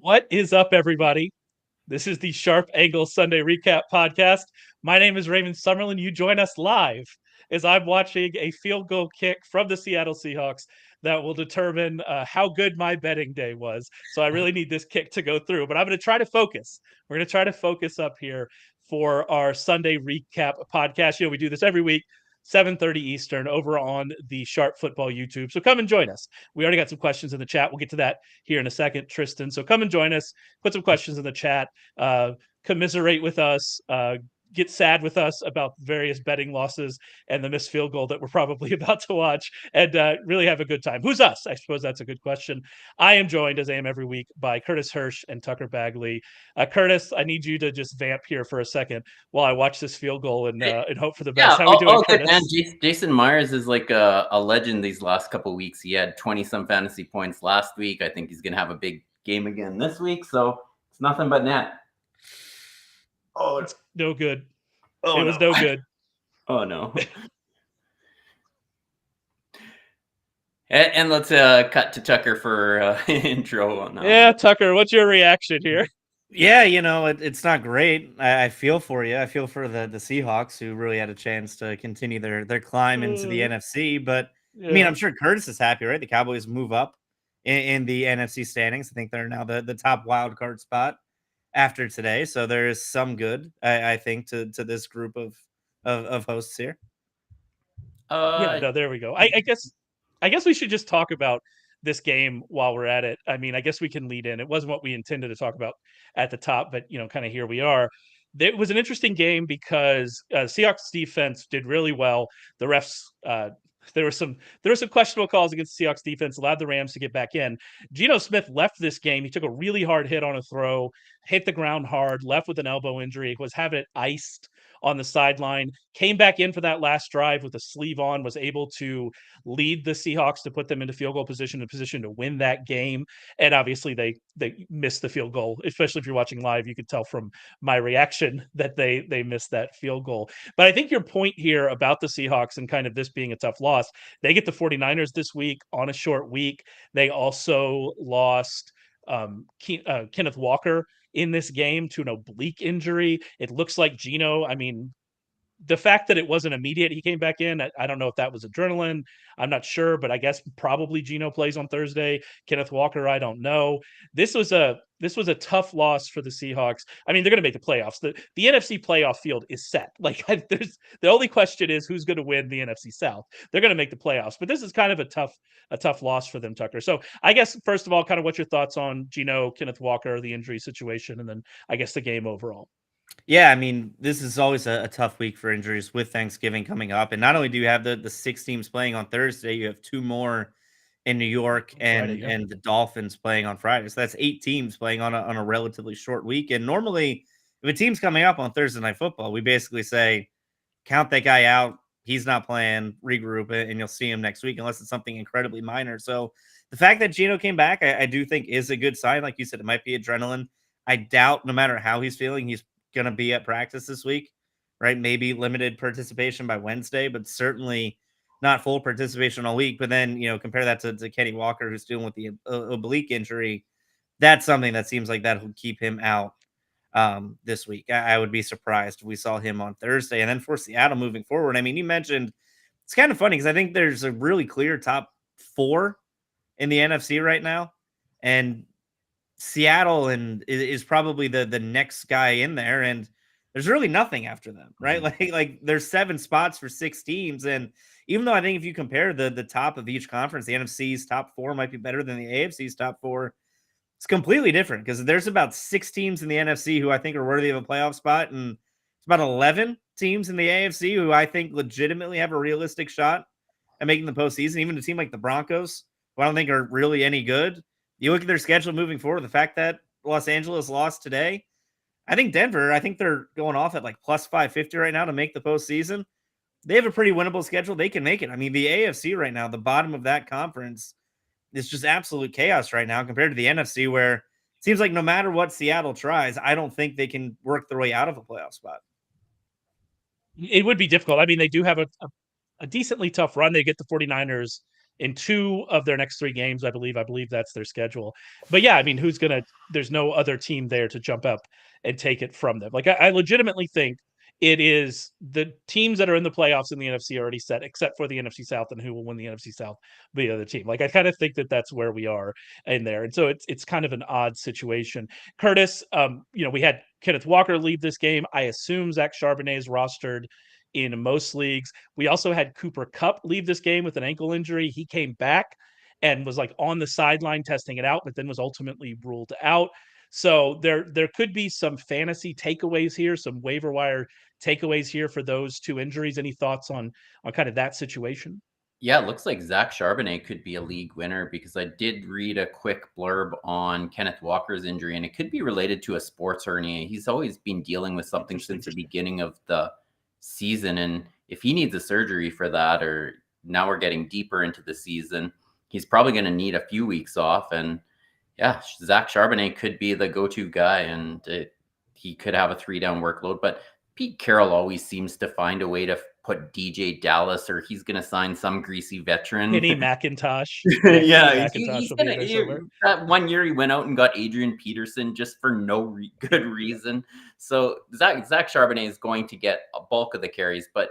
What is up, everybody? This is the Sharp Angle Sunday Recap Podcast. My name is Raymond Summerlin. You join us live as I'm watching a field goal kick from the Seattle Seahawks that will determine how good my betting day was. So I really need this kick to go through, but I'm going to try to focus. We're going to try to focus up here for our Sunday Recap Podcast. We do this every week. 7:30 Eastern over on the Sharp Football YouTube. So come and join us. We already got some questions in the chat. We'll get to that here in a second, Tristan. So come and join us. Put some questions in the chat. Commiserate with us. Get sad with us about various betting losses and the missed field goal that we're probably about to watch, and really have a good time. Who's us? I suppose that's a good question. I am joined, as I am every week, by Curtis Hirsch and Tucker Bagley. Curtis, I need you to just vamp here for a second while I watch this field goal and hope for the best. How are we doing, good, Curtis? man. Jason Myers is like a legend these last couple of weeks. He had 20-some fantasy points last week. I think he's going to have a big game again this week, so it's nothing but net. Oh, it's no good. It was no good. Oh, no. And let's cut to Tucker for intro on that. Yeah, Tucker, what's your reaction here? Yeah, it's not great. I feel for you. I feel for the Seahawks, who really had a chance to continue their climb into the NFC. But, yeah. I mean, I'm sure Curtis is happy, right? The Cowboys move up in the NFC standings. I think they're now the top wild card spot after today. So there is some good, I think, to this group of hosts here. There we go. I guess we should just talk about this game while we're at it. I mean, I guess we can lead in. It wasn't what we intended to talk about at the top, but kind of here we are. It was an interesting game because Seahawks defense did really well. The refs, there were some questionable calls against the Seahawks defense, allowed the Rams to get back in. Geno Smith left this game. He took a really hard hit on a throw, hit the ground hard, left with an elbow injury, was having it iced on the sideline, came back in for that last drive with a sleeve on, was able to lead the Seahawks to put them into field goal position, a position to win that game. And obviously they missed the field goal, especially if you're watching live. You could tell from my reaction that they missed that field goal. But I think your point here about the Seahawks and kind of this being a tough loss, they get the 49ers this week on a short week. They also lost Kenneth Walker in this game to an oblique injury. It looks like Geno, I mean, the fact that it wasn't immediate, he came back in. I don't know if that was adrenaline. I'm not sure, but I guess probably Geno plays on Thursday. Kenneth Walker, I don't know. This was a tough loss for the Seahawks. I mean, they're going to make the playoffs. The NFC playoff field is set. Like, there's the only question is who's going to win the NFC South. They're going to make the playoffs, but this is kind of a tough loss for them, Tucker. So I guess first of all, kind of what's your thoughts on Geno, Kenneth Walker, the injury situation, and then I guess the game overall. Yeah, I mean, this is always a tough week for injuries with Thanksgiving coming up. And not only do you have the 6 teams playing on Thursday, you have 2 more in New York and the Dolphins playing on Friday. So that's 8 teams playing on a relatively short week. And normally, if a team's coming up on Thursday Night Football, we basically say, count that guy out. He's not playing, regroup it, and you'll see him next week unless it's something incredibly minor. So the fact that Geno came back, I do think is a good sign. Like you said, it might be adrenaline. I doubt no matter how he's feeling, he's going to be at practice this week, right? Maybe limited participation by Wednesday, but certainly not full participation all week. But then, compare that to Kenny Walker, who's dealing with the oblique injury. That's something that seems like that will keep him out this week. I would be surprised if we saw him on Thursday. And then for Seattle moving forward, I mean, you mentioned it's kind of funny because I think there's a really clear top 4 in the NFC right now. And Seattle is probably the next guy in there, and there's really nothing after them, right? Like there's 7 spots for 6 teams, and even though I think if you compare the top of each conference, the NFC's top 4 might be better than the AFC's top 4. It's completely different because there's about 6 teams in the NFC who I think are worthy of a playoff spot, and it's about 11 teams in the AFC who I think legitimately have a realistic shot at making the postseason. Even a team like the Broncos, who I don't think are really any good. You look at their schedule moving forward, the fact that Los Angeles lost today, I think Denver, they're going off at like plus 550 right now to make the postseason. They have a pretty winnable schedule. They can make it. I mean, the AFC right now, the bottom of that conference, is just absolute chaos right now compared to the NFC, where it seems like no matter what Seattle tries, I don't think they can work their way out of a playoff spot. It would be difficult. I mean, they do have a decently tough run. They get the 49ers in 2 of their next 3 games, I believe. I believe that's their schedule. But yeah, I mean, there's no other team there to jump up and take it from them. Like I legitimately think it is the teams that are in the playoffs in the NFC are already set, except for the NFC South and who will win the NFC South, the other team. Like I kind of think that that's where we are in there, and so it's kind of an odd situation. Curtis, we had Kenneth Walker leave this game. I assume Zach Charbonnet is rostered in most leagues. We also had Cooper Kupp leave this game with an ankle injury. He came back and was like on the sideline testing it out, but then was ultimately ruled out. So there could be some fantasy takeaways here, some waiver wire takeaways here for those 2 injuries. Any thoughts on kind of that situation? Yeah, it looks like Zach Charbonnet could be a league winner because I did read a quick blurb on Kenneth Walker's injury, and it could be related to a sports hernia. He's always been dealing with something since the beginning of the season, and if he needs a surgery for that, or now we're getting deeper into the season, he's probably going to need a few weeks off. And yeah, Zach Charbonnet could be the go-to guy, and he could have a 3-down workload. But Pete Carroll always seems to find a way to put DJ Dallas, or he's going to sign some greasy veteran. Kenny McIntosh. Yeah, that one year he went out and got Adrian Peterson just for no good reason. So Zach Charbonnet is going to get a bulk of the carries, but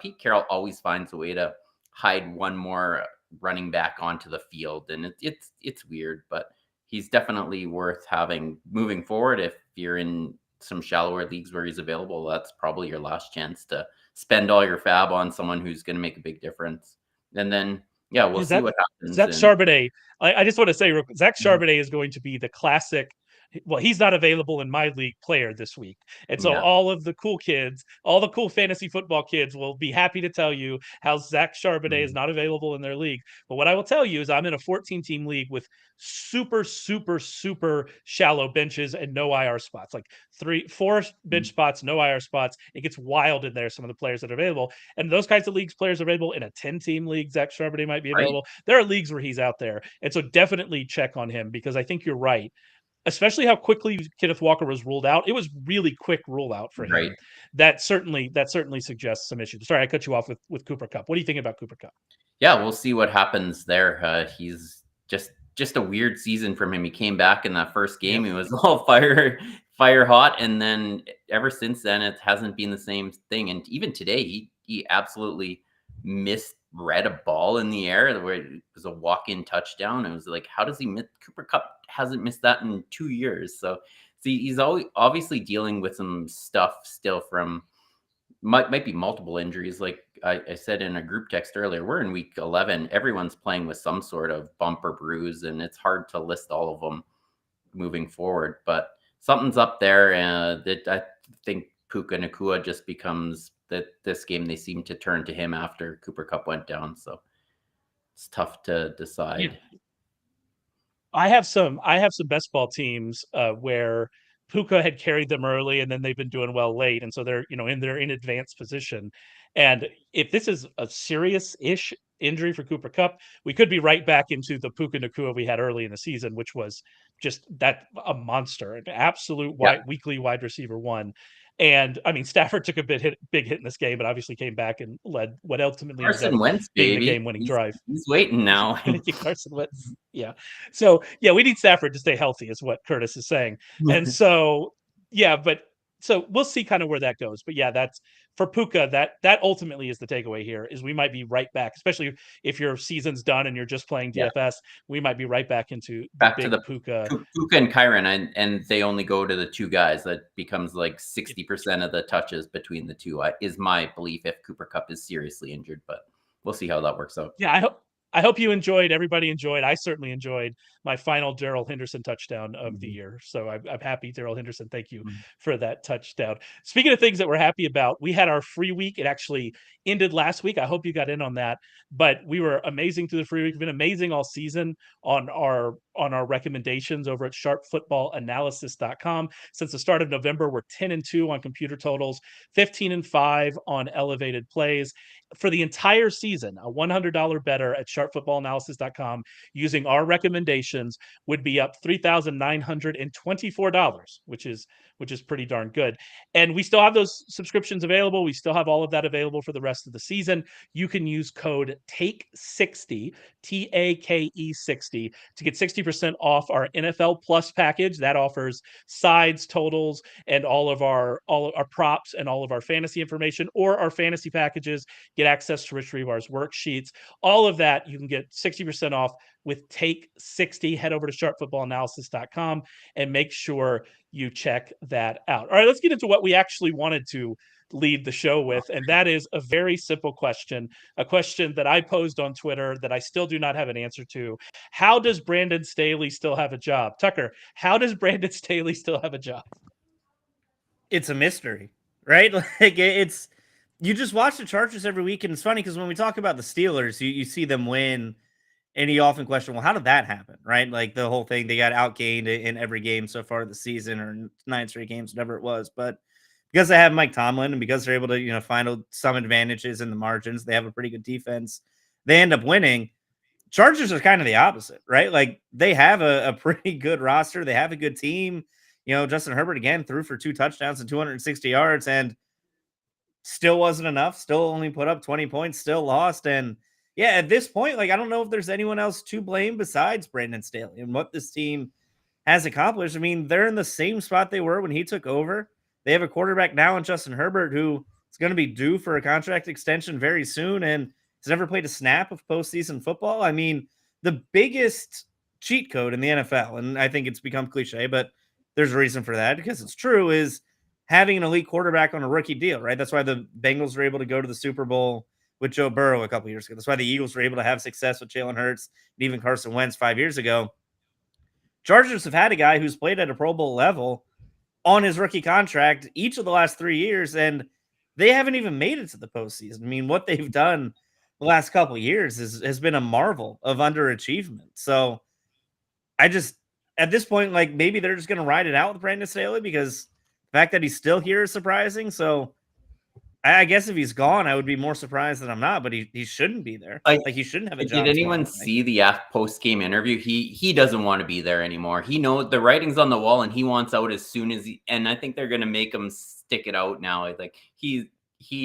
Pete Carroll always finds a way to hide one more running back onto the field, and it's weird, but he's definitely worth having moving forward. If you're in some shallower leagues where he's available, that's probably your last chance to spend all your fab on someone who's going to make a big difference. And then we'll see what happens. Zach Charbonnet, I just want to say, Zach Charbonnet is going to be the classic. Well, he's not available in my league player this week. And so all of the cool kids, all the cool fantasy football kids will be happy to tell you how Zach Charbonnet is not available in their league. But what I will tell you is I'm in a 14-team league with super, super, super shallow benches and no IR spots, like 4 bench spots, no IR spots. It gets wild in there, some of the players that are available. And those kinds of leagues, players are available in a 10-team league. Zach Charbonnet might be available. Right. There are leagues where he's out there. And so definitely check on him, because I think you're right. Especially how quickly Kenneth Walker was ruled out. It was really quick rule out for him. Right. That certainly suggests some issues. Sorry, I cut you off with Cooper Kupp. What do you think about Cooper Kupp? Yeah, we'll see what happens there. He's just a weird season from him. He came back in that first game. He was all fire hot, and then ever since then, it hasn't been the same thing. And even today, he absolutely misread a ball in the air where it was a walk-in touchdown. It was like, how does he miss? Cooper Kupp hasn't missed that in 2 years. So he's always obviously dealing with some stuff still from might be multiple injuries. Like I said in a group text earlier, we're in week 11. Everyone's playing with some sort of bump or bruise, and it's hard to list all of them moving forward. But something's up there, that I think Puka Nacua just becomes that this game they seem to turn to him after Cooper Kupp went down. So it's tough to decide. Yeah. I have some best ball teams where Puka had carried them early, and then they've been doing well late, and so they're in advanced position. And if this is a serious-ish injury for Cooper Kupp, we could be right back into the Puka Nacua we had early in the season, which was just a monster, an absolute weekly wide receiver one. And I mean, Stafford took a big hit in this game, but obviously came back and led what ultimately Carson Wentz, being the game-winning drive. He's waiting now. Carson Wentz, yeah. So we need Stafford to stay healthy, is what Curtis is saying. And so so we'll see kind of where that goes. But yeah, that's for Puka. That ultimately is the takeaway here, is we might be right back, especially if your season's done and you're just playing DFS. Yeah. We might be right back into the Puka and Kyron, and they only go to the 2 guys. That becomes like 60% of the touches between the 2. Is my belief if Cooper Kupp is seriously injured, but we'll see how that works out. Yeah, I hope you enjoyed. Everybody enjoyed. I certainly enjoyed my final Darrell Henderson touchdown of the year. So I'm happy, Darrell Henderson. Thank you for that touchdown. Speaking of things that we're happy about, we had our free week. It actually ended last week. I hope you got in on that. But we were amazing through the free week. We've been amazing all season on our on our recommendations over at sharpfootballanalysis.com. Since the start of November, we're 10-2 on computer totals, 15-5 on elevated plays. For the entire season, a $100 better at sharpfootballanalysis.com using our recommendations would be up $3,924, which is pretty darn good. And we still have those subscriptions available. We still have all of that available for the rest of the season. You can use code TAKE60, TAKE 60, to get 60% off our NFL Plus package. That offers sides, totals, and all of our props and all of our fantasy information, or our fantasy packages. Get access to Rich Rebar's worksheets. All of that, you can get 60% off with Take 60. Head over to sharpfootballanalysis.com and make sure you check that out. All right, let's get into what we actually wanted to lead the show with, and that is a very simple question, a question that I posed on Twitter that I still do not have an answer to. How does Brandon Staley still have a job? Tucker, how does Brandon Staley still have a job? It's a mystery, right? Like it's, you just watch the Chargers every week, and it's funny because when we talk about the Steelers, you see them win, and you often question, well, how did that happen, right? Like the whole thing, they got outgained in every game so far this season, or 9 straight games, whatever it was. But because they have Mike Tomlin, and because they're able to, find some advantages in the margins, they have a pretty good defense, they end up winning. Chargers are kind of the opposite, right? Like they have a pretty good roster. They have a good team. Justin Herbert again threw for 2 touchdowns and 260 yards, and still wasn't enough. Still only put up 20 points, still lost. And yeah, at this point, like, I don't know if there's anyone else to blame besides Brandon Staley and what this team has accomplished. I mean, they're in the same spot they were when he took over. They have a quarterback now in Justin Herbert who is going to be due for a contract extension very soon and has never played a snap of postseason football. I mean, the biggest cheat code in the NFL, and I think it's become cliche, but there's a reason for that because it's true, is having an elite quarterback on a rookie deal, right? That's why the Bengals were able to go to the Super Bowl with Joe Burrow a couple years ago. That's why the Eagles were able to have success with Jalen Hurts and even Carson Wentz 5 years ago. Chargers have had a guy who's played at a Pro Bowl level on his rookie contract each of the last 3 years, and they haven't even made it to the postseason. I mean, what they've done the last couple of years has been a marvel of underachievement. So I just, at this point, like, maybe they're just going to ride it out with Brandon Staley because the fact that he's still here is surprising. So I guess if he's gone, I would be more surprised than I'm not, but he shouldn't be there. Like he shouldn't have a job. Did anyone see the post-game interview? He doesn't want to be there anymore. He knows the writing's on the wall and he wants out as soon as and I think they're going to make him stick it out now. Like he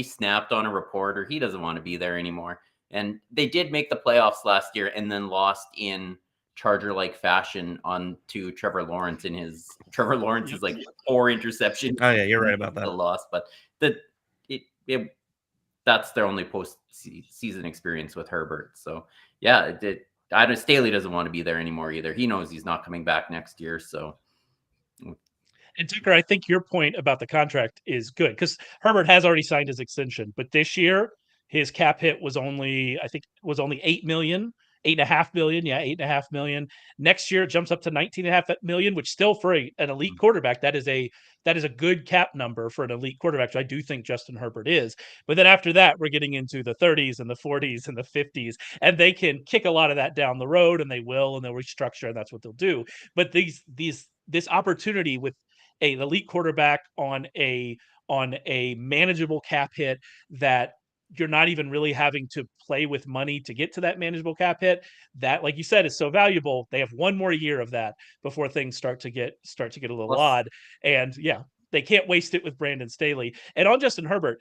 snapped on a reporter. He doesn't want to be there anymore. And they did make the playoffs last year and then lost in Charger-like fashion on to Trevor Lawrence is like 4 interception. Oh yeah, you're right about that. The loss, but that's their only post-season experience with Herbert. So yeah, Staley doesn't want to be there anymore either. He knows he's not coming back next year. So. And Tucker, I think your point about the contract is good because Herbert has already signed his extension, but this year his cap hit was only, I think, $8 million. 8.5 million. Yeah, 8.5 million. Next year it jumps up to 19.5 million, which still for an elite quarterback, that is a good cap number for an elite quarterback. So I do think Justin Herbert is. But then after that, we're getting into the 30s and the 40s and the 50s, and they can kick a lot of that down the road, and they will, and they'll restructure, and that's what they'll do. But this opportunity with an elite quarterback on a manageable cap hit that you're not even really having to play with money to get to that manageable cap hit, that, like you said, is so valuable. They have 1 more year of that before things start to get a little odd. And yeah, they can't waste it with Brandon Staley. And on Justin Herbert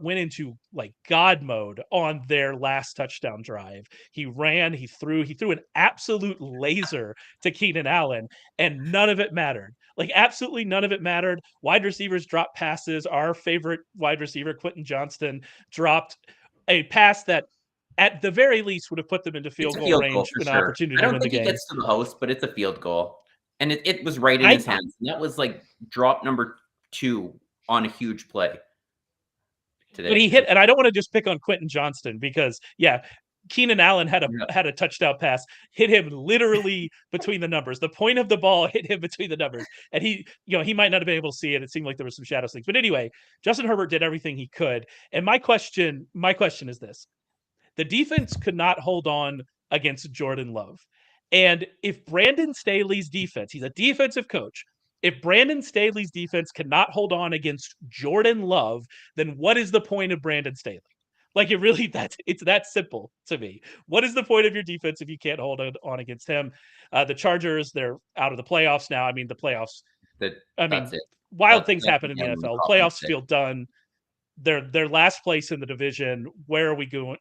went into like God mode on their last touchdown drive. He ran, he threw an absolute laser to Keenan Allen, and none of it mattered. Like absolutely none of it mattered. Wide receivers dropped passes. Our favorite wide receiver, Quentin Johnston, dropped a pass that at the very least would have put them into field goal range with an opportunity to win the game. I don't think he gets to the house, but it's a field goal. And it was right in his hands. And that was like drop number 2 on a huge play today. But he hit, and I don't want to just pick on Quentin Johnston because, yeah, Keenan Allen had a touchdown pass, hit him literally between the numbers. The point of the ball hit him between the numbers. And he might not have been able to see it. It seemed like there were some shadow things. But anyway, Justin Herbert did everything he could. And my question is this. The defense could not hold on against Jordan Love. And if Brandon Staley's defense, he's a defensive coach, if Brandon Staley's defense cannot hold on against Jordan Love, then what is the point of Brandon Staley? Like it's that simple to me. What is the point of your defense if you can't hold on against him? The Chargers, they're out of the playoffs now. I mean, the playoffs. That's it. Wild things That's happen in the only NFL. problem Playoffs feel done. They're last place in the division. Where are we going?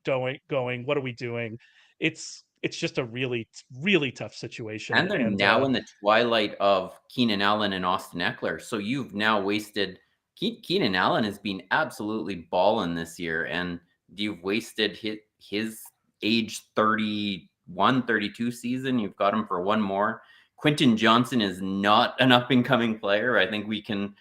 What are we doing? It's just a really, really tough situation. And they're now in the twilight of Keenan Allen and Austin Eckler. So you've now wasted Keenan Allen has been absolutely balling this year, and you've wasted his age 31, 32 season. You've got him for one more. Quentin Johnson is not an up and coming player. I think we can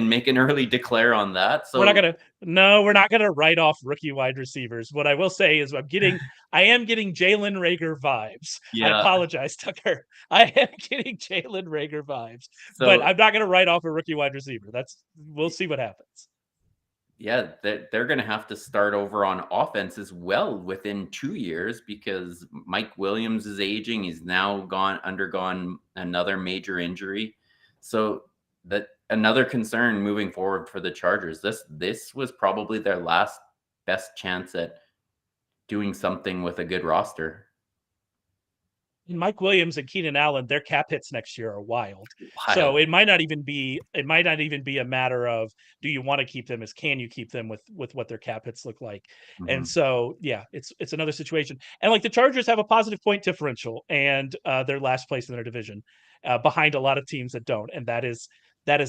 make an early declare on that. So we're not gonna write off rookie wide receivers. What I will say is I am getting Jalen Reagor vibes. Yeah. I apologize, Tucker. I am getting Jalen Reagor vibes, but I'm not gonna write off a rookie wide receiver. We'll see what happens. Yeah, they're going to have to start over on offense as well within 2 years because Mike Williams is aging. He's now undergone another major injury. So that another concern moving forward for the Chargers. This was probably their last best chance at doing something with a good roster. Mike Williams and Keenan Allen, their cap hits next year are wild. So it might not even be a matter of do you want to keep them as can you keep them with what their cap hits look like. Mm-hmm. And so it's another situation. And like the Chargers have a positive point differential and they're last place in their division behind a lot of teams that don't. And that is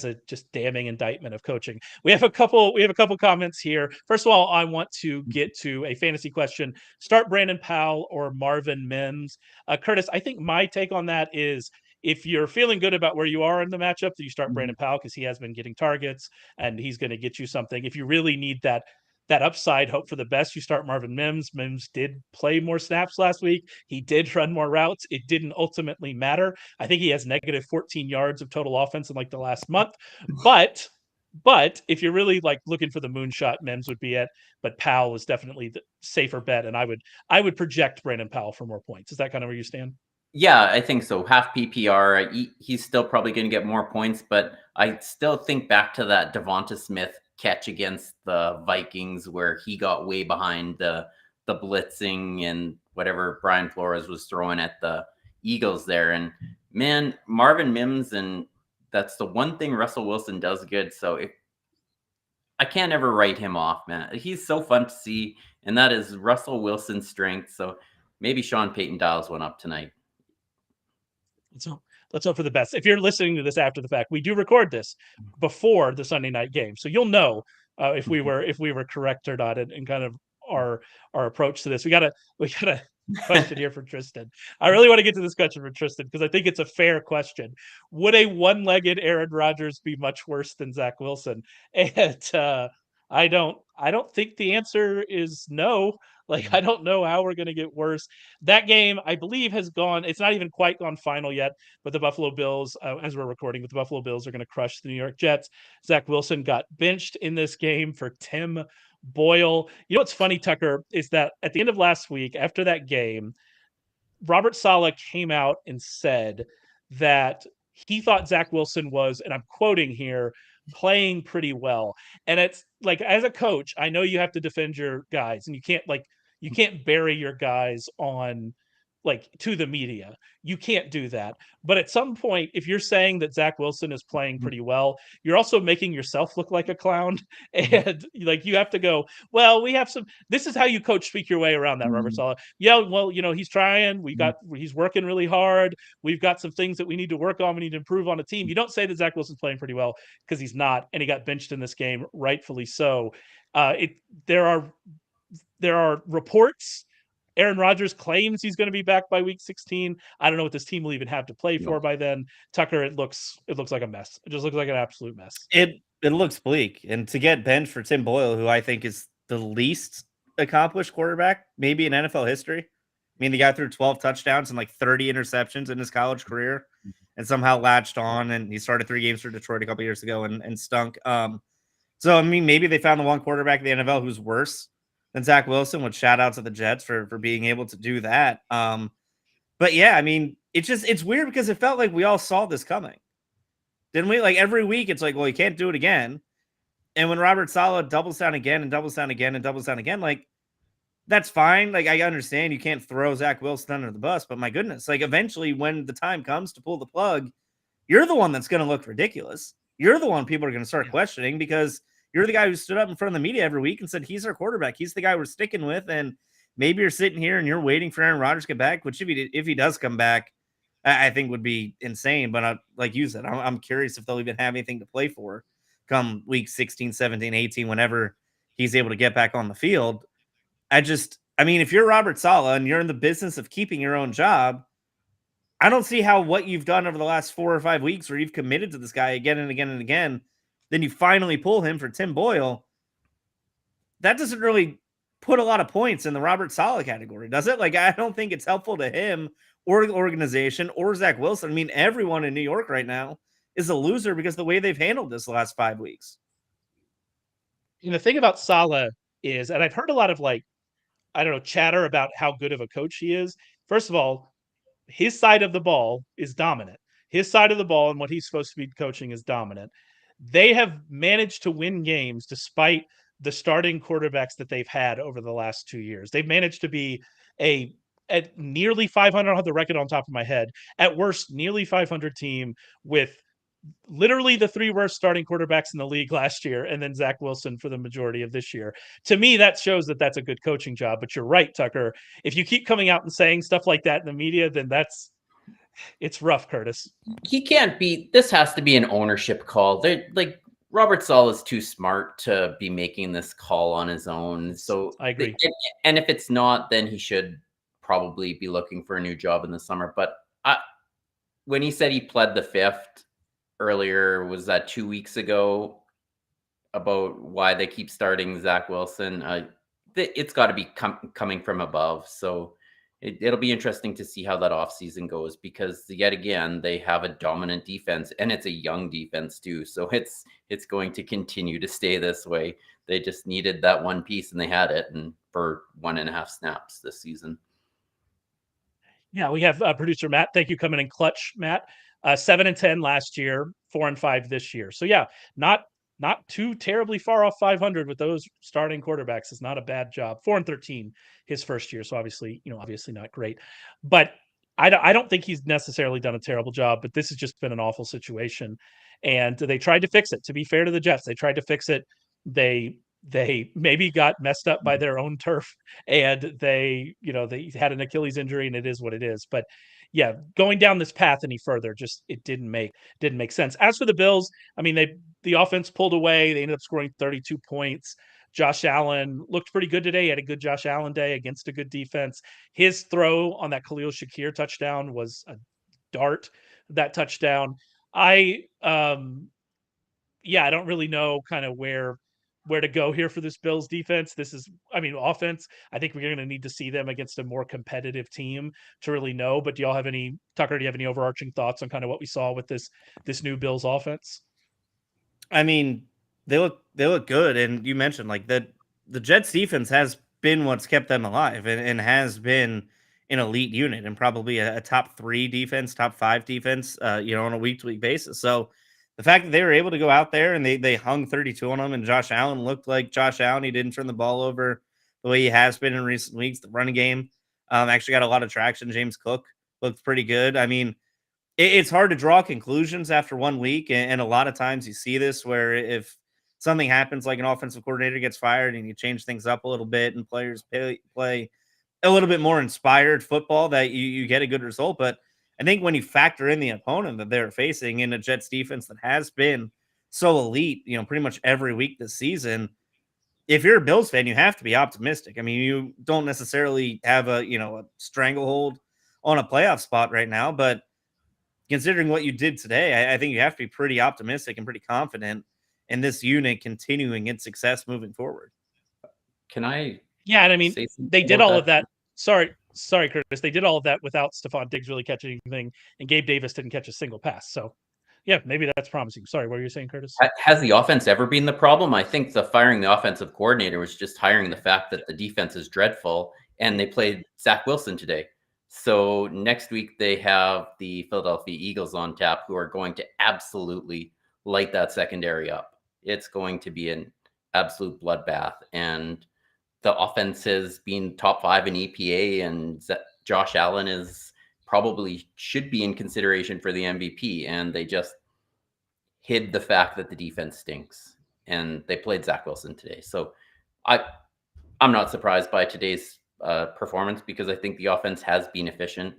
a just damning indictment of coaching. We have a couple comments here. First of all, I want to get to a fantasy question. Start Brandon Powell or Marvin Mims. Curtis, I think my take on that is if you're feeling good about where you are in the matchup, that you start Brandon Powell because he has been getting targets and he's going to get you something. If you really need that upside, hope for the best, you start Marvin Mims. Mims did play more snaps last week. He did run more routes. It didn't ultimately matter. I think he has negative 14 yards of total offense in like the last month. But if you're really like looking for the moonshot, Mims would be it. But Powell is definitely the safer bet. And I would project Brandon Powell for more points. Is that kind of where you stand? Yeah, I think so. Half PPR. He's still probably going to get more points, but I still think back to that Devonta Smith catch against the Vikings where he got way behind the blitzing and whatever Brian Flores was throwing at the Eagles there. And man, Marvin Mims, and that's the one thing Russell Wilson does good. So I can't ever write him off, man. He's so fun to see, and that is Russell Wilson's strength. So maybe Sean Payton dials one up tonight. Let's hope for the best. If you're listening to this after the fact, we do record this before the Sunday night game, so you'll know if we were correct or not, and kind of our approach to this. We got a question here for Tristan. I really want to get to this question for Tristan because I think it's a fair question. Would a one-legged Aaron Rodgers be much worse than Zach Wilson? And I don't think the answer is no. Like, I don't know how we're going to get worse. That game, I believe, has gone – it's not even quite gone final yet, but the Buffalo Bills, as we're recording, but the Buffalo Bills are going to crush the New York Jets. Zach Wilson got benched in this game for Tim Boyle. You know what's funny, Tucker, is that at the end of last week, after that game, Robert Saleh came out and said that he thought Zach Wilson was, and I'm quoting here, playing pretty well. And it's like, as a coach, I know you have to defend your guys and you can't bury your guys on like to the media. You can't do that. But at some point, if you're saying that Zach Wilson is playing pretty well, you're also making yourself look like a clown. And like, you have to go, well, this is how you coach speak your way around that, Robert Saleh. Yeah, well, he's trying. He's working really hard. We've got some things that we need to work on. We need to improve on a team. You don't say that Zach Wilson's playing pretty well because he's not, and he got benched in this game, rightfully so. There are reports. Aaron Rodgers claims he's going to be back by week 16. I don't know what this team will even have to play for by then. Tucker, it looks like a mess. It just looks like an absolute mess. It looks bleak. And to get benched for Tim Boyle, who I think is the least accomplished quarterback maybe in NFL history. I mean, the guy threw 12 touchdowns and like 30 interceptions in his college career and somehow latched on, and he started 3 games for Detroit a couple years ago and stunk. So, I mean, maybe they found the one quarterback in the NFL who's worse than Zach Wilson, with shout out to the Jets for being able to do that. But But yeah, I mean, it's weird because it felt like we all saw this coming. Didn't we? Like every week, it's like, well, you can't do it again. And when Robert Saleh doubles down again and doubles down again and doubles down again, like that's fine. Like I understand you can't throw Zach Wilson under the bus, but my goodness, like eventually when the time comes to pull the plug, you're the one that's going to look ridiculous. You're the one people are going to start questioning because you're the guy who stood up in front of the media every week and said, he's our quarterback. He's the guy we're sticking with. And maybe you're sitting here and you're waiting for Aaron Rodgers to get back, which if he does come back, I think would be insane. But like you said, I'm curious if they'll even have anything to play for come week 16, 17, 18, whenever he's able to get back on the field. I mean, if you're Robert Saleh and you're in the business of keeping your own job, I don't see how what you've done over the last 4 or 5 weeks where you've committed to this guy again and again and again, then you finally pull him for Tim Boyle. That doesn't really put a lot of points in the Robert Saleh category, does it? Like, I don't think it's helpful to him or the organization or Zach Wilson. I mean, everyone in New York right now is a loser because of the way they've handled this the last 5 weeks. And the thing about Saleh is, and I've heard a lot of chatter about how good of a coach he is. First of all, his side of the ball is dominant. His side of the ball and what he's supposed to be coaching is dominant. They have managed to win games despite the starting quarterbacks that they've had over the last 2 years. They've managed to be at nearly 500, I don't have the record on top of my head, at worst, nearly 500 team with literally the 3 worst starting quarterbacks in the league last year, and then Zach Wilson for the majority of this year. To me, that shows that that's a good coaching job. But you're right, Tucker. If you keep coming out and saying stuff like that in the media, then it's rough, Curtis. He can't be. This has to be an ownership call. Like Robert Saleh is too smart to be making this call on his own. So I agree. And if it's not, then he should probably be looking for a new job in the summer. But when he said he pled the fifth earlier, was that 2 weeks ago, about why they keep starting Zach Wilson? It's got to be coming from above. So it'll be interesting to see how that offseason goes, because yet again, they have a dominant defense, and it's a young defense too. So it's going to continue to stay this way. They just needed that one piece, and they had it, and for 1.5 snaps this season. Yeah, we have producer Matt. Thank you, coming in clutch, Matt. 7-10 last year, 4-5 this year. So yeah, not too terribly far off 500 with those starting quarterbacks. Is not a bad job. 4-13 his first year, so obviously not great. But I don't think he's necessarily done a terrible job. But this has just been an awful situation, and they tried to fix it. To be fair to the Jets, they tried to fix it. They maybe got messed up by their own turf, and they had an Achilles injury, and it is what it is. But yeah, going down this path any further, just it didn't make sense. As for the Bills, I mean, the offense pulled away. They ended up scoring 32 points. Josh Allen looked pretty good today. He had a good Josh Allen day against a good defense. His throw on that Khalil Shakir touchdown was a dart. That touchdown. I don't really know kind of where to go here for this Bills defense. Offense, I think we're going to need to see them against a more competitive team to really know. But do you have any overarching thoughts on kind of what we saw with this new Bills offense? I mean, they look good. And you mentioned like the Jets defense has been what's kept them alive and has been an elite unit and probably a top 3 defense, top 5 defense, on a week-to-week basis. So the fact that they were able to go out there and they hung 32 on them, and Josh Allen looked like Josh Allen. He didn't turn the ball over the way he has been in recent weeks. The running game actually got a lot of traction. James Cook looked pretty good. I mean, it's hard to draw conclusions after 1 week, and a lot of times you see this where if something happens, like an offensive coordinator gets fired and you change things up a little bit and players play a little bit more inspired football, that you get a good result. But I think when you factor in the opponent that they're facing in a Jets defense that has been so elite, pretty much every week this season, if you're a Bills fan, you have to be optimistic. I mean, you don't necessarily have a stranglehold on a playoff spot right now, but considering what you did today, I think you have to be pretty optimistic and pretty confident in this unit continuing its success moving forward. Can I? Yeah, and I mean, they did all of that. Sorry, Curtis. They did all of that without Stephon Diggs really catching anything, and Gabe Davis didn't catch a single pass. So, yeah, maybe that's promising. Sorry, what were you saying, Curtis? Has the offense ever been the problem? I think firing the offensive coordinator was just hiring the fact that the defense is dreadful, and they played Zach Wilson today. So next week they have the Philadelphia Eagles on tap, who are going to absolutely light that secondary up. It's going to be an absolute bloodbath. And the offense has been top 5 in EPA, and Josh Allen probably should be in consideration for the MVP. And they just hid the fact that the defense stinks. And they played Zach Wilson today. So I'm not surprised by today's performance, because I think the offense has been efficient.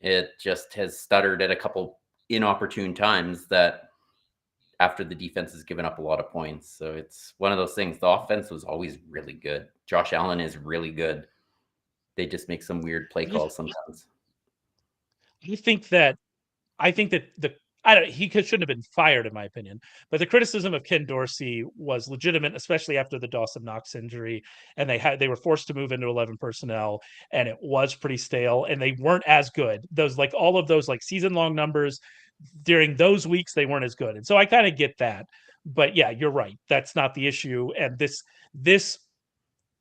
It just has stuttered at a couple inopportune times that after the defense has given up a lot of points. So it's one of those things. The offense was always really good. Josh Allen is really good. They just make some weird play calls sometimes. I think that he shouldn't have been fired, in my opinion. But the criticism of Ken Dorsey was legitimate, especially after the Dawson Knox injury, and they were forced to move into 11 personnel, and it was pretty stale, and they weren't as good. All of those season long numbers during those weeks, they weren't as good, and so I kind of get that. But yeah, you're right. That's not the issue, and this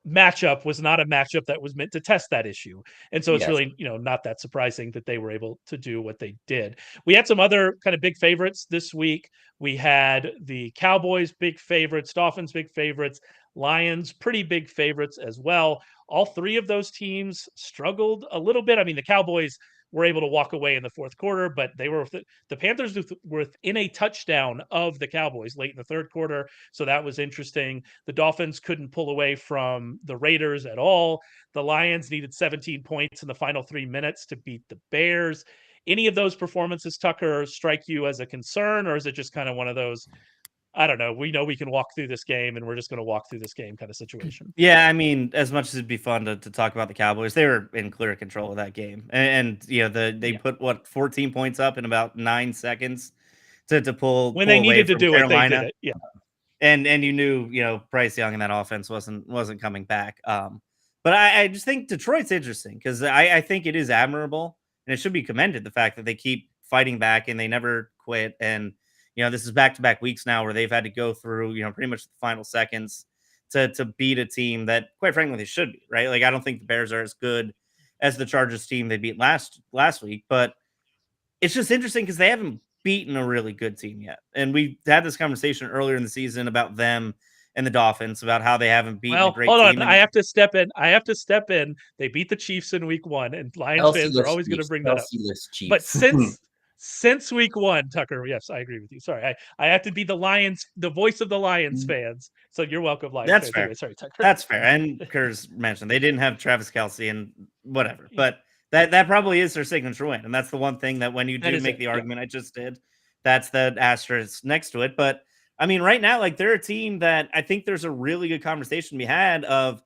matchup was not a matchup that was meant to test that issue. And so it's really, not that surprising that they were able to do what they did. We had some other kind of big favorites this week. We had the Cowboys big favorites, Dolphins big favorites, Lions pretty big favorites as well. All three of those teams struggled a little bit. I mean, the Cowboys were able to walk away in the fourth quarter, but the Panthers were within a touchdown of the Cowboys late in the third quarter. So that was interesting. The Dolphins couldn't pull away from the Raiders at all. The Lions needed 17 points in the final 3 minutes to beat the Bears. Any of those performances, Tucker, strike you as a concern, or is it just kind of one of those, I don't know, we know we can walk through this game and we're just going to walk through this game kind of situation? Yeah, I mean, as much as it'd be fun to talk about the Cowboys, they were in clear control of that game. And they put 14 points up in about 9 seconds to pull when they needed to do Carolina. it, they did it. Yeah. And you knew, Bryce Young in that offense wasn't coming back. But I just think Detroit's interesting, because I think it is admirable, and it should be commended, the fact that they keep fighting back and they never quit. And this is back-to-back weeks now where they've had to go through, pretty much the final seconds to beat a team that, quite frankly, they should be, right? Like, I don't think the Bears are as good as the Chargers team they beat last week, but it's just interesting because they haven't beaten a really good team yet. And we had this conversation earlier in the season about them and the Dolphins, about how they haven't beaten a great team. Hold on. I have to step in. They beat the Chiefs in week 1, and Lions fans are always going to bring that up. But since week 1, Tucker, yes, I agree with you. Sorry, I have to be the voice of the Lions fans. So you're welcome, Lions That's fans. fair. Anyway, sorry, Tucker. That's fair. And Kurz mentioned they didn't have Travis Kelce and whatever, but that probably is their signature win. And that's the one thing that when you do make the argument I just did, that's the asterisk next to it. But I mean, right now, they're a team that I think there's a really good conversation to be had of,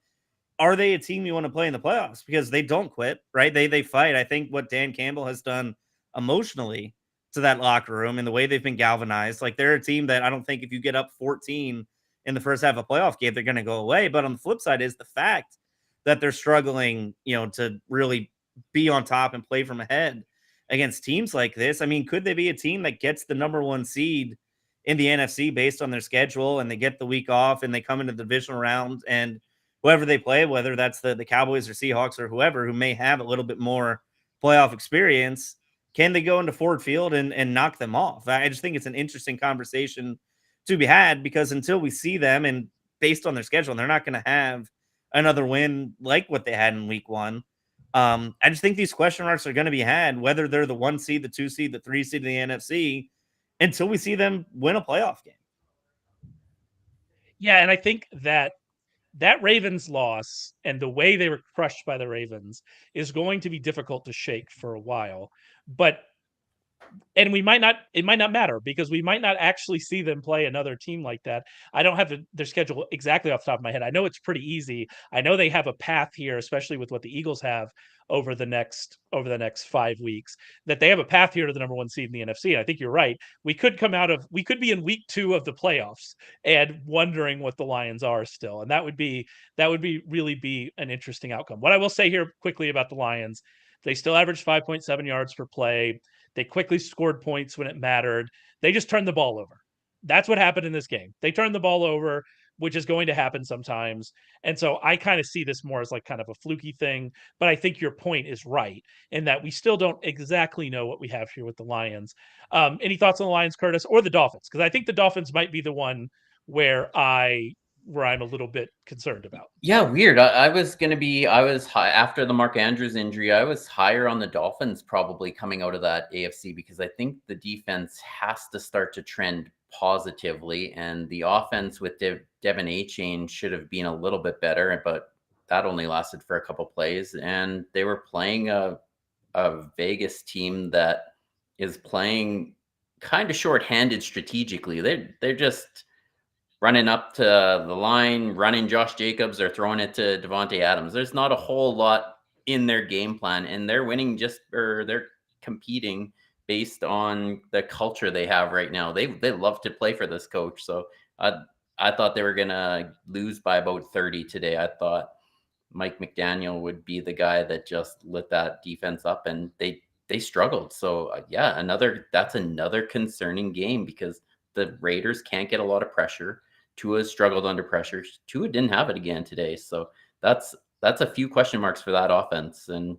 are they a team you want to play in the playoffs? Because they don't quit, right? They fight. I think what Dan Campbell has done emotionally to that locker room and the way they've been galvanized, they're a team that I don't think if you get up 14 in the first half of a playoff game, they're going to go away. But on the flip side is the fact that they're struggling, to really be on top and play from ahead against teams like this. I mean, could they be a team that gets the number 1 seed in the NFC based on their schedule, and they get the week off and they come into the divisional round, and whoever they play, whether that's the Cowboys or Seahawks or whoever who may have a little bit more playoff experience, can they go into Ford Field and knock them off? I just think it's an interesting conversation to be had, because until we see them, and based on their schedule, and they're not going to have another win like what they had in week 1. I just think these question marks are going to be had, whether they're the 1 seed, the 2 seed, the 3 seed of the NFC, until we see them win a playoff game. Yeah, and I think that Ravens loss and the way they were crushed by the Ravens is going to be difficult to shake for a while. And it might not matter, because we might not actually see them play another team like that. I don't have their schedule exactly off the top of my head. I know it's pretty easy. I know they have a path here, especially with what the Eagles have over the next 5 weeks, that they have a path here to the number 1 seed in the NFC. And I think you're right. We could be in week 2 of the playoffs and wondering what the Lions are still. And that would really be an interesting outcome. What I will say here quickly about the Lions, they still averaged 5.7 yards per play. They quickly scored points when it mattered. They just turned the ball over. That's what happened in this game. They turned the ball over which is going to happen sometimes. And so I kind of see this more as like kind of a fluky thing. But I think your point is right in that we still don't exactly know what we have here with the Lions. Any thoughts on the Lions, Curtis, or the Dolphins? Because I think the Dolphins might be the one where I'm a little bit concerned about. Yeah, weird. I was high after the Mark Andrews injury. I was higher on the Dolphins probably coming out of that AFC because I think the defense has to start to trend positively, and the offense with Devin Achane should have been a little bit better, but that only lasted for a couple plays, and they were playing a Vegas team that is playing kind of shorthanded strategically. They're just running up to the line, running Josh Jacobs or throwing it to Devontae Adams. There's not a whole lot in their game plan, and they're winning they're competing based on the culture they have right now. They love to play for this coach. So I thought they were going to lose by about 30 today. I thought Mike McDaniel would be the guy that just lit that defense up, and they struggled. So that's another concerning game because the Raiders can't get a lot of pressure. Tua struggled under pressure. Tua didn't have it again today. So that's a few question marks for that offense. And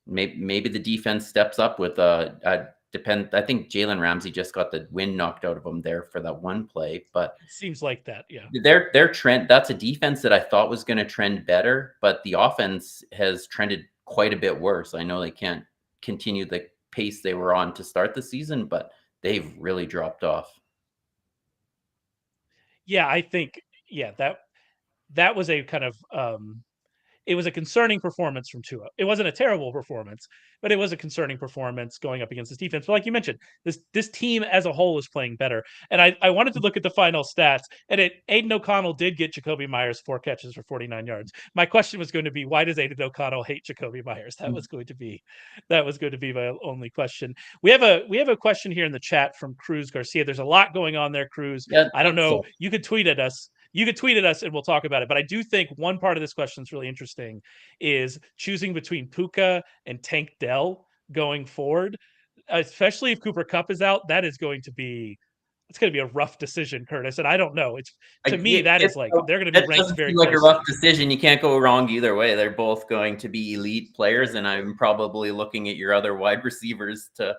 maybe the defense steps up with I think Jalen Ramsey just got the wind knocked out of him there for that one play, but it seems like that. Yeah. Their trend, that's a defense that I thought was going to trend better, but the offense has trended quite a bit worse. I know they can't continue the pace they were on to start the season, but they've really dropped off. Yeah, I think that was a kind of it was a concerning performance from Tua. It wasn't a terrible performance, but it was a concerning performance going up against this defense. But like you mentioned, this team as a whole is playing better. And I wanted to look at the final stats, and Aiden O'Connell did get Jacoby Myers 4 catches for 49 yards. My question was going to be, why does Aiden O'Connell hate Jacoby Myers? That was going to be my only question. We have a question here in the chat from Cruz Garcia. There's a lot going on there, Cruz. Yeah, I don't know. You could tweet at us. And we'll talk about it. But I do think one part of this question is really interesting is choosing between Puka and Tank Dell going forward, especially if Cooper Kupp is out. It's going to be a rough decision, Curtis. And I don't know. They're going to be ranked very like close. A rough decision. You can't go wrong either way. They're both going to be elite players, and I'm probably looking at your other wide receivers to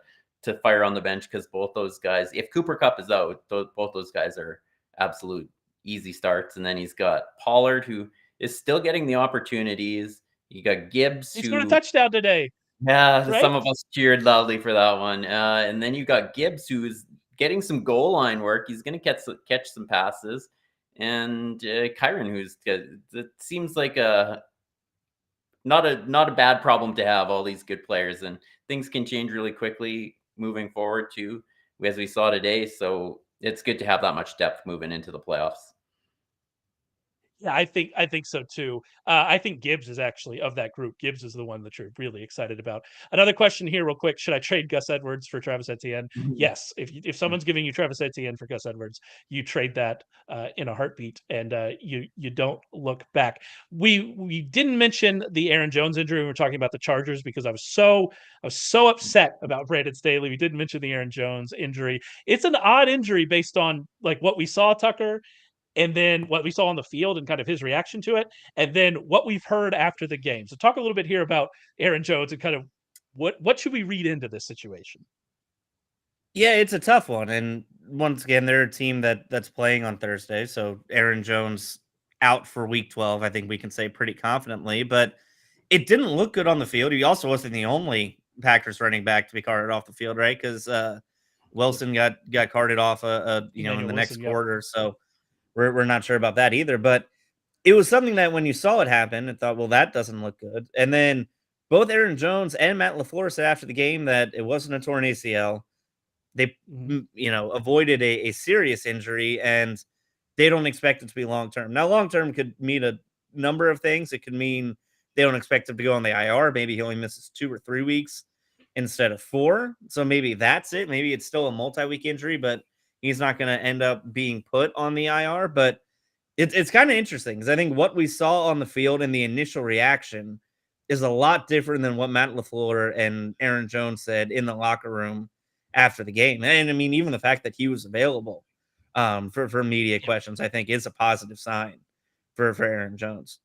fire on the bench because both those guys, if Cooper Kupp is out, both those guys are absolute easy starts. And then he's got Pollard, who is still getting the opportunities. You got Gibbs. He scored a touchdown today. Yeah, right? Some of us cheered loudly for that one. And then you got Gibbs, who is getting some goal line work. He's going to catch some passes. And Kyron, it seems like not a bad problem to have, all these good players. And things can change really quickly moving forward too, as we saw today. So it's good to have that much depth moving into the playoffs. Yeah, I think so too. I think Gibbs is actually, of that group, Gibbs is the one that you're really excited about. Another question here real quick. Should I trade Gus Edwards for Travis Etienne? Mm-hmm. Yes. If someone's giving you Travis Etienne for Gus Edwards, you trade that in a heartbeat, and you don't look back. We didn't mention the Aaron Jones injury when we were talking about the Chargers because I was so upset about Brandon Staley. We didn't mention the Aaron Jones injury. It's an odd injury based on like what we saw, Tucker, and then what we saw on the field and kind of his reaction to it, and then what we've heard after the game. So talk a little bit here about Aaron Jones and kind of what should we read into this situation? Yeah, it's a tough one. And once again, they're a team that's playing on Thursday. So Aaron Jones out for week 12, I think we can say pretty confidently, but it didn't look good on the field. He also wasn't the only Packers running back to be carted off the field, right? Because Wilson got carted off in the next quarter. So we're not sure about that either, but it was something that when you saw it happen and thought, well, that doesn't look good. And then both Aaron Jones and Matt LaFleur said after the game that it wasn't a torn ACL. They, avoided a serious injury, and they don't expect it to be long-term. Now, long-term could mean a number of things. It could mean they don't expect him to go on the IR. Maybe he only misses 2 or 3 weeks instead of 4. So maybe that's it. Maybe it's still a multi-week injury, but he's not going to end up being put on the IR. But it's kind of interesting because I think what we saw on the field and the initial reaction is a lot different than what Matt LaFleur and Aaron Jones said in the locker room after the game. And I mean, even the fact that he was available for media questions, I think is a positive sign for Aaron Jones.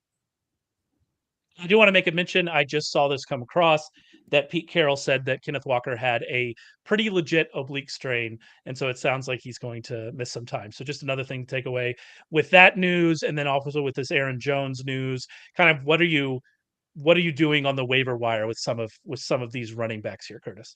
I do want to make a mention. I just saw this come across that Pete Carroll said that Kenneth Walker had a pretty legit oblique strain. And so it sounds like he's going to miss some time. So just another thing to take away with that news. And then also with this Aaron Jones news, kind of what are you doing on the waiver wire with some of these running backs here, Curtis?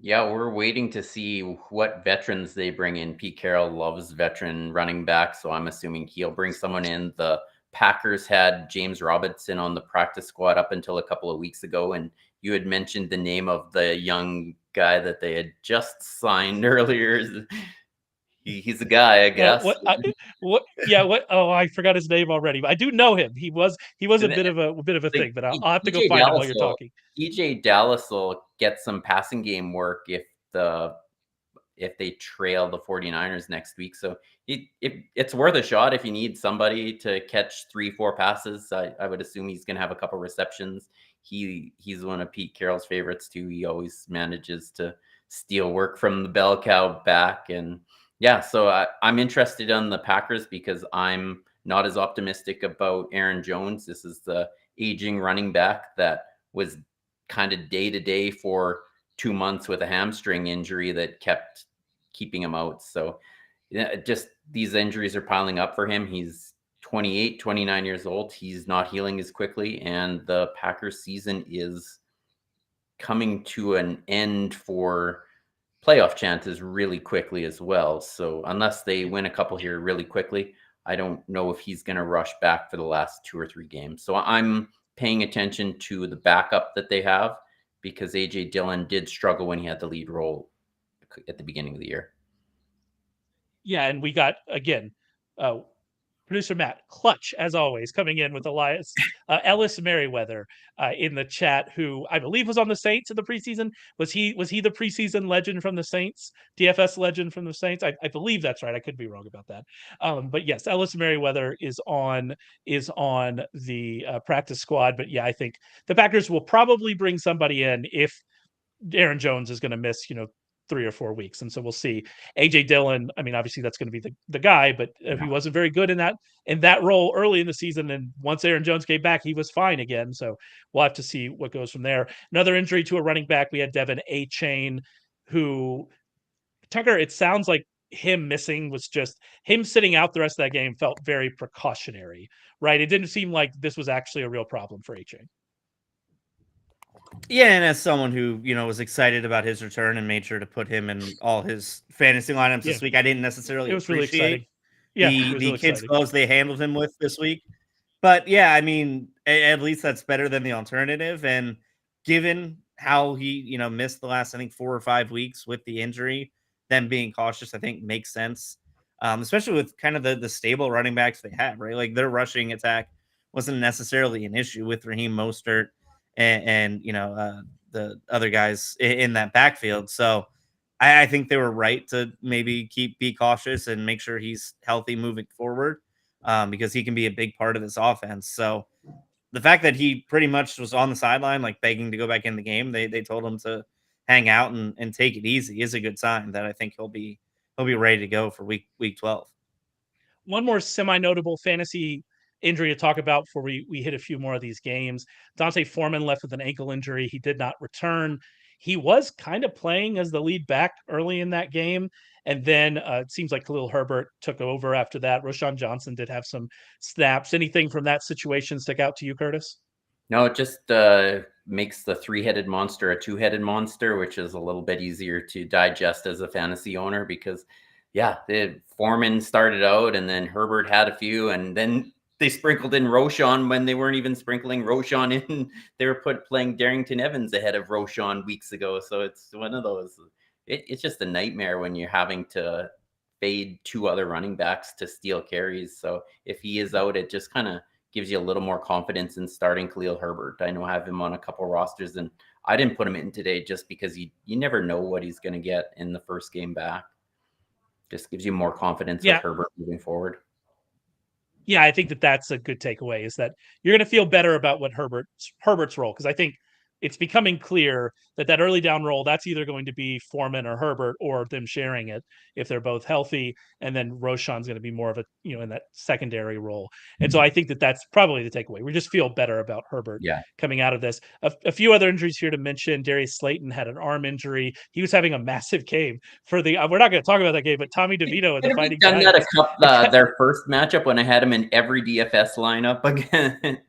Yeah, we're waiting to see what veterans they bring in. Pete Carroll loves veteran running backs, so I'm assuming he'll bring someone in. The Packers had James Robinson on the practice squad up until a couple of weeks ago, and you had mentioned the name of the young guy that they had just signed earlier. He's a guy, I guess. Oh, I forgot his name already. But I do know him. He was a bit of a thing, but I'll have to go find him while you're talking. EJ Dallas will get some passing game work if they trail the 49ers next week. So it's worth a shot if you need somebody to catch 3-4 passes. I would assume he's going to have a couple receptions. He's one of Pete Carroll's favorites too. He always manages to steal work from the bell cow back. And yeah, so I'm interested in the Packers because I'm not as optimistic about Aaron Jones. This is the aging running back that was kind of day to day for 2 months with a hamstring injury that kept keeping him out. So just these injuries are piling up for him. He's 28, 29 years old. He's not healing as quickly. And the Packers season is coming to an end for playoff chances really quickly as well. So unless they win a couple here really quickly, I don't know if he's going to rush back for the last 2 or 3 games. So I'm paying attention to the backup that they have because AJ Dillon did struggle when he had the lead role at the beginning of the year. Yeah, and we got again, producer Matt, clutch as always, coming in with Ellis Merriweather in the chat, who I believe was on the Saints in the preseason. Was he the preseason legend from the Saints, DFS legend from the Saints? I believe that's right. I could be wrong about that. But yes, Ellis Merriweather is on the practice squad. But yeah, I think the Packers will probably bring somebody in if Aaron Jones is going to miss, 3 or 4 weeks. And so we'll see. AJ Dillon, I mean, obviously that's going to be the guy, but he wasn't very good in that role early in the season. And once Aaron Jones came back, he was fine again. So we'll have to see what goes from there. Another injury to a running back. We had Devin Achane, who Tucker, it sounds like him missing was just him sitting out the rest of that game felt very precautionary, right? It didn't seem like this was actually a real problem for Achane. Yeah, and as someone who, was excited about his return and made sure to put him in all his fantasy lineups this week, I didn't necessarily appreciate the kids' gloves they handled him with this week. But yeah, I mean, at least that's better than the alternative. And given how he, missed the last, I think, 4 or 5 weeks with the injury, them being cautious, I think makes sense. Especially with kind of the stable running backs they have, right? Like their rushing attack wasn't necessarily an issue with Raheem Mostert and the other guys in that backfield. So I think they were right to maybe be cautious and make sure he's healthy moving forward because he can be a big part of this offense. So the fact that he pretty much was on the sideline, like begging to go back in the game, they told him to hang out and take it easy is a good sign that I think he'll be ready to go for week 12. One more semi-notable fantasy injury to talk about before we hit a few more of these games. Dante Foreman left with an ankle injury. He did not return. He was kind of playing as the lead back early in that game. And then it seems like Khalil Herbert took over after that. Roschon Johnson did have some snaps. Anything from that situation stick out to you, Curtis? No, it just makes the 3-headed monster a 2-headed monster, which is a little bit easier to digest as a fantasy owner because, yeah, the Foreman started out and then Herbert had a few and then they sprinkled in Roschon when they weren't even sprinkling Roschon in. They were playing Darrington Evans ahead of Roschon weeks ago. So it's one of those. It's just a nightmare when you're having to fade 2 other running backs to steal carries. So if he is out, it just kind of gives you a little more confidence in starting Khalil Herbert. I know I have him on a couple rosters, and I didn't put him in today just because you never know what he's going to get in the first game back. Just gives you more confidence with Herbert moving forward. Yeah, I think that's a good takeaway is that you're going to feel better about what Herbert's role. Because I think it's becoming clear that early down role, that's either going to be Foreman or Herbert or them sharing it if they're both healthy. And then Roshan's going to be more of a, in that secondary role. And so I think that's probably the takeaway. We just feel better about Herbert coming out of this. A few other injuries here to mention. Darius Slayton had an arm injury. He was having a massive game for the, we're not going to talk about that game, but Tommy DeVito and the Fighting Giants. Giants. Done that a Cup, their first matchup when I had him in every DFS lineup again.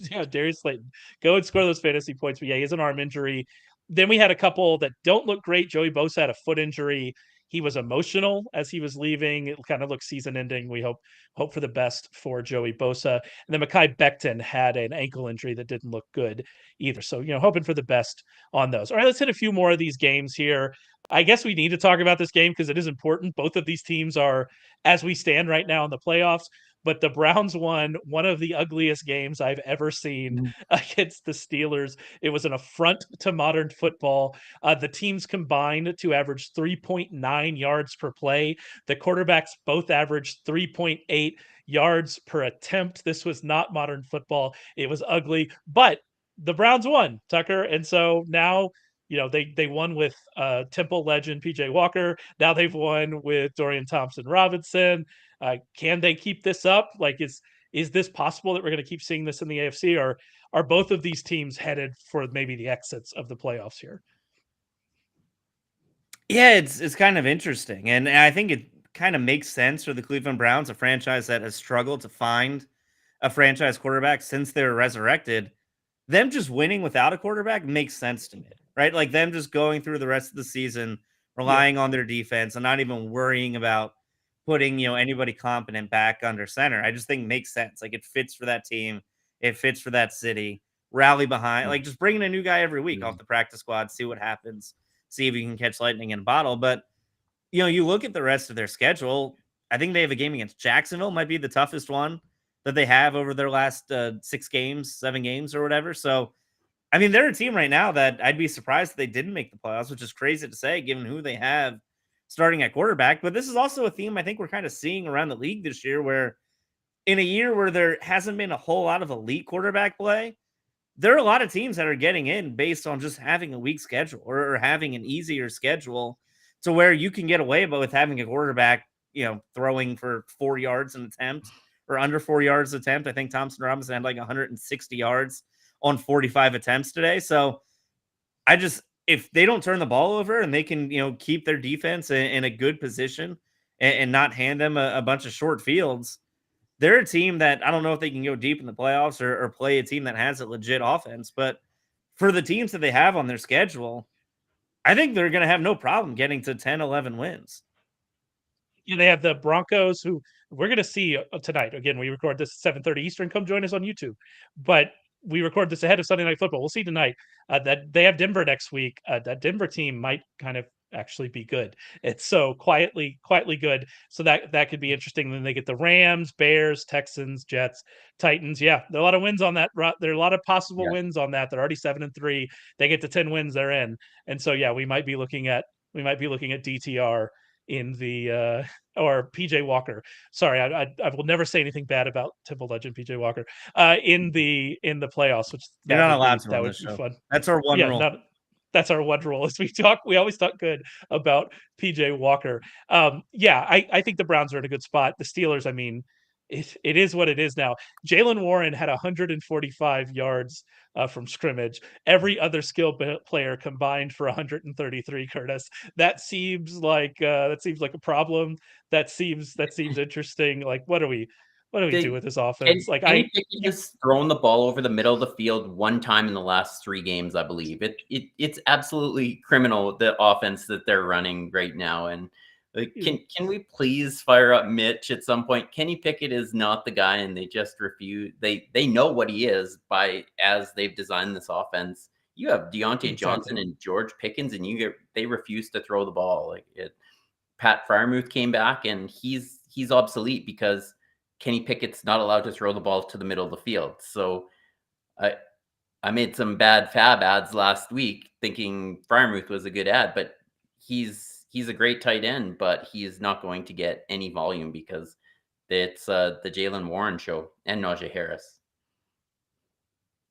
Yeah, Darius Slayton, go and score those fantasy points. But yeah, he has an arm injury. Then we had a couple that don't look great. Joey Bosa had a foot injury. He was emotional as he was leaving. It kind of looks season ending. We hope for the best for Joey Bosa. And then Mekhi Becton had an ankle injury that didn't look good either. So, hoping for the best on those. All right, let's hit a few more of these games here. I guess we need to talk about this game because it is important. Both of these teams are, as we stand right now in the playoffs, but the Browns won one of the ugliest games I've ever seen against the Steelers. It was an affront to modern football. The teams combined to average 3.9 yards per play. The quarterbacks both averaged 3.8 yards per attempt. This was not modern football. It was ugly, but the Browns won, Tucker. And so now, they won with Temple legend PJ Walker. Now they've won with Dorian Thompson-Robinson. Can they keep this up? Like, is this possible that we're going to keep seeing this in the AFC, or are both of these teams headed for maybe the exits of the playoffs here? Yeah, it's kind of interesting, and I think it kind of makes sense for the Cleveland Browns, a franchise that has struggled to find a franchise quarterback since they were resurrected. Them just winning without a quarterback makes sense to me, right? Like them just going through the rest of the season, relying on their defense and not even worrying about putting, anybody competent back under center. I just think makes sense. Like it fits for that team. It fits for that city. Rally behind, like just bringing a new guy every week off the practice squad, see what happens, see if you can catch lightning in a bottle. But, you look at the rest of their schedule. I think they have a game against Jacksonville, might be the toughest one that they have over their last 7 games or whatever. So, I mean, they're a team right now that I'd be surprised if they didn't make the playoffs, which is crazy to say given who they have starting at quarterback. But this is also a theme I think we're kind of seeing around the league this year, where in a year where there hasn't been a whole lot of elite quarterback play, there are a lot of teams that are getting in based on just having a weak schedule or having an easier schedule to where you can get away with having a quarterback, throwing for 4 yards an attempt or under 4 yards attempt. I think Thompson-Robinson had like 160 yards on 45 attempts today. So if they don't turn the ball over and they can, keep their defense in a good position and not hand them a bunch of short fields, they're a team that I don't know if they can go deep in the playoffs or play a team that has a legit offense. But for the teams that they have on their schedule, I think they're going to have no problem getting to 10, 11 wins. They have the Broncos, who we're going to see tonight. Again, we record this at 7:30 Eastern. Come join us on YouTube. But we record this ahead of Sunday Night Football. We'll see tonight that they have Denver next week. That Denver team might kind of actually be good. It's so quietly good. So that could be interesting. Then they get the Rams, Bears, Texans, Jets, Titans. Yeah, there are a lot of wins on that. There are a lot of possible wins on that. They're already 7-3. They get to 10 wins, they're in. And so yeah, we might be looking at DTR in the or PJ Walker. Sorry, I will never say anything bad about Temple legend PJ Walker in the playoffs, which you're not allowed to. That would be fun. That's our one rule. That's our one rule. As we always talk good about PJ Walker. I think the Browns are in a good spot. The Steelers, I mean, it is what it is now. Jaylen Warren had 145 yards from scrimmage. Every other skill player combined for 133. Curtis, that seems like a problem. That seems interesting. Like, what do we do with this offense? Just thrown the ball over the middle of the field one time in the last 3 games, I believe. It's absolutely criminal, the offense that they're running right now. And can we please fire up Mitch at some point? Kenny Pickett is not the guy, and they just refuse. They know what he is as they've designed this offense. You have Deontay Johnson and George Pickens, and they refuse to throw the ball. Pat Freiermuth came back, and he's obsolete because Kenny Pickett's not allowed to throw the ball to the middle of the field. So I made some bad fab ads last week thinking Freiermuth was a good ad, but he's a great tight end, but he is not going to get any volume because it's the Jaylen Warren show and Najee Harris.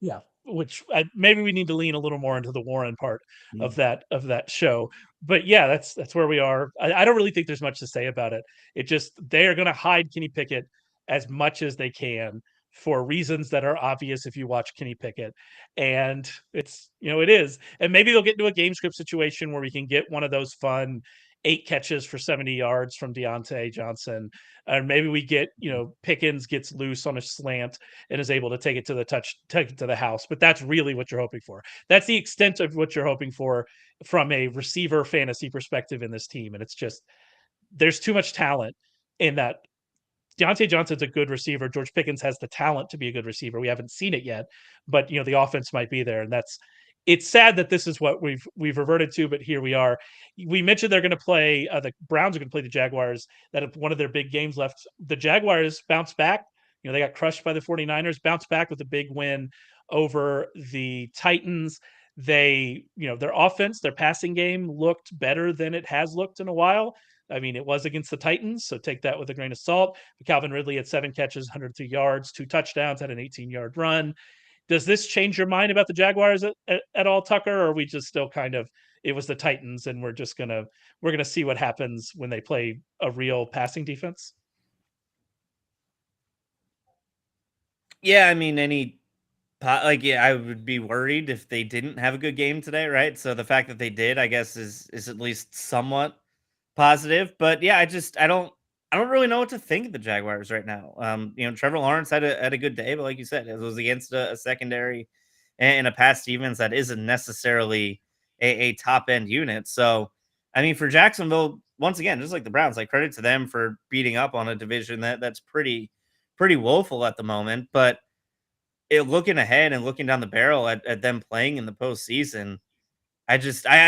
Yeah. which maybe we need to lean a little more into the Warren part of Mm. that show. But yeah, that's where we are. I don't really think there's much to say about it. It just they are going to hide Kenny Pickett as much as they can for reasons that are obvious if you watch Kenny Pickett. And it's, it is. And maybe they'll get into a game script situation where we can get one of those fun 8 catches for 70 yards from Deontay Johnson. Or maybe we get, Pickens gets loose on a slant and is able to take it to the house. But that's really what you're hoping for. That's the extent of what you're hoping for from a receiver fantasy perspective in this team. And it's just, there's too much talent in that. Deontay Johnson's a good receiver. George Pickens has the talent to be a good receiver. We haven't seen it yet, but the offense might be there, and it's sad that this is what we've reverted to, but here we are. We mentioned they're going to play the Browns are going to play the Jaguars. That have one of their big games left. The Jaguars bounce back. They got crushed by the 49ers, bounce back with a big win over the Titans. They, their offense, their passing game looked better than it has looked in a while. I mean, it was against the Titans, so take that with a grain of salt. But Calvin Ridley had 7 catches, 103 yards, 2 touchdowns, had an 18-yard run. Does this change your mind about the Jaguars at all, Tucker? Or are we just still kind of, it was the Titans and we're gonna see what happens when they play a real passing defense? Yeah, I mean, I would be worried if they didn't have a good game today, right? So the fact that they did, I guess, is at least somewhat positive. But yeah, I don't really know what to think of the Jaguars right now. Trevor Lawrence had a good day, but like you said, it was against a secondary and a pass defense that isn't necessarily a top end unit. So I mean, for Jacksonville, once again, just like the Browns, like credit to them for beating up on a division that's pretty woeful at the moment. But looking ahead and looking down the barrel at them playing in the postseason, I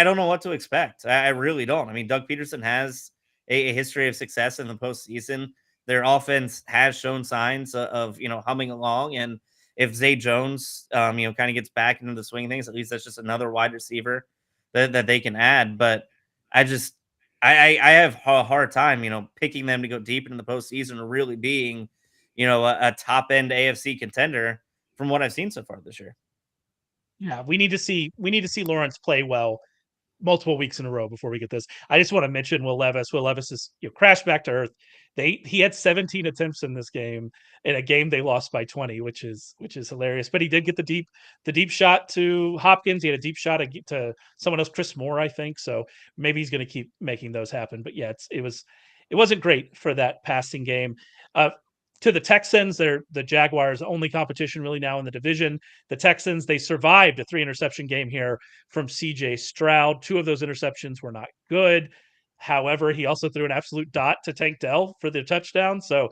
don't know what to expect. I really don't. I mean, Doug Peterson has a history of success in the postseason. Their offense has shown signs of humming along, and if Zay Jones kind of gets back into the swing of things, at least that's just another wide receiver that they can add. But I just I have a hard time picking them to go deep into the postseason or really being a top end AFC contender from what I've seen so far this year. Yeah, we need to see Lawrence play well multiple weeks in a row before we get this. I just want to mention Will Levis. Will Levis is crashed back to earth. He had 17 attempts in this game, in a game they lost by 20, which is hilarious. But he did get the deep shot to Hopkins. He had a deep shot to someone else, Chris Moore, I think. So maybe he's going to keep making those happen. But yeah, it wasn't great for that passing game. To the Texans, they're the Jaguars' only competition really now in the division. The Texans, they survived a 3-interception game here from CJ Stroud. 2 of those interceptions were not good. However, he also threw an absolute dot to Tank Dell for the touchdown. So,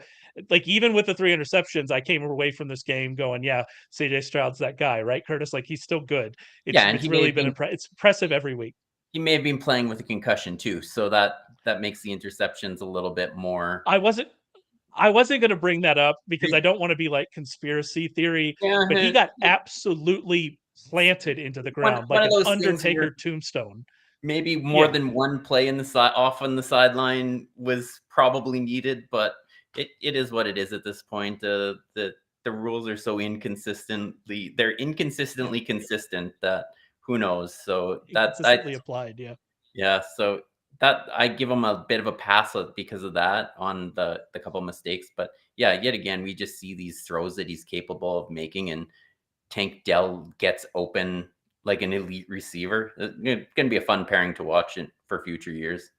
even with the 3 interceptions, I came away from this game going, yeah, CJ Stroud's that guy, right, Curtis? He's still good. Yeah, and It's really been it's impressive every week. He may have been playing with a concussion too, so that makes the interceptions a little bit more. I wasn't going to bring that up because I don't want to be like conspiracy theory, but he got absolutely planted into the ground like an Undertaker tombstone. Maybe more than one play off on the sideline was probably needed, but it is what it is at this point. The rules are so they're inconsistently consistent that who knows. So that's applied, yeah. Yeah, so that I give him a bit of a pass because of that on the couple mistakes. But yeah, yet again, we just see these throws that he's capable of making, and Tank Dell gets open like an elite receiver. It's going to be a fun pairing to watch for future years.